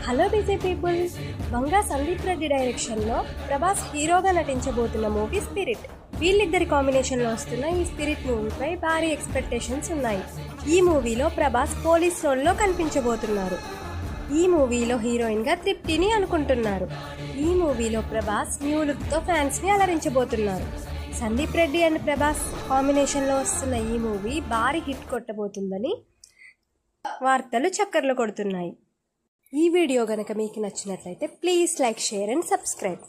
Hello busy people. Vanga Sandeep Reddy డైరెక్షన్లో ప్రభాస్ హీరోగా నటించబోతున్న movie spirit. వీళ్ళిద్దరి కాంబినేషన్లో వస్తున్న ఈ స్పిరిట్ మూవీపై భారీ ఎక్స్పెక్టేషన్స్ ఉన్నాయి. ఈ మూవీలో ప్రభాస్ పోలీస్ రోల్లో కనిపించబోతున్నారు. ఈ మూవీలో హీరోయిన్గా తృప్తిని అనుకుంటున్నారు. ఈ మూవీలో ప్రభాస్ న్యూ లుక్తో ఫ్యాన్స్ని అలరించబోతున్నారు. సందీప్ రెడ్డి అండ్ ప్రభాస్ కాంబినేషన్లో వస్తున్న ఈ మూవీ భారీ హిట్ కొట్టబోతుందని వార్తలు చక్కర్లు కొడుతున్నాయి. ఈ వీడియో గనక మీకు నచ్చినట్లయితే please like, share and subscribe.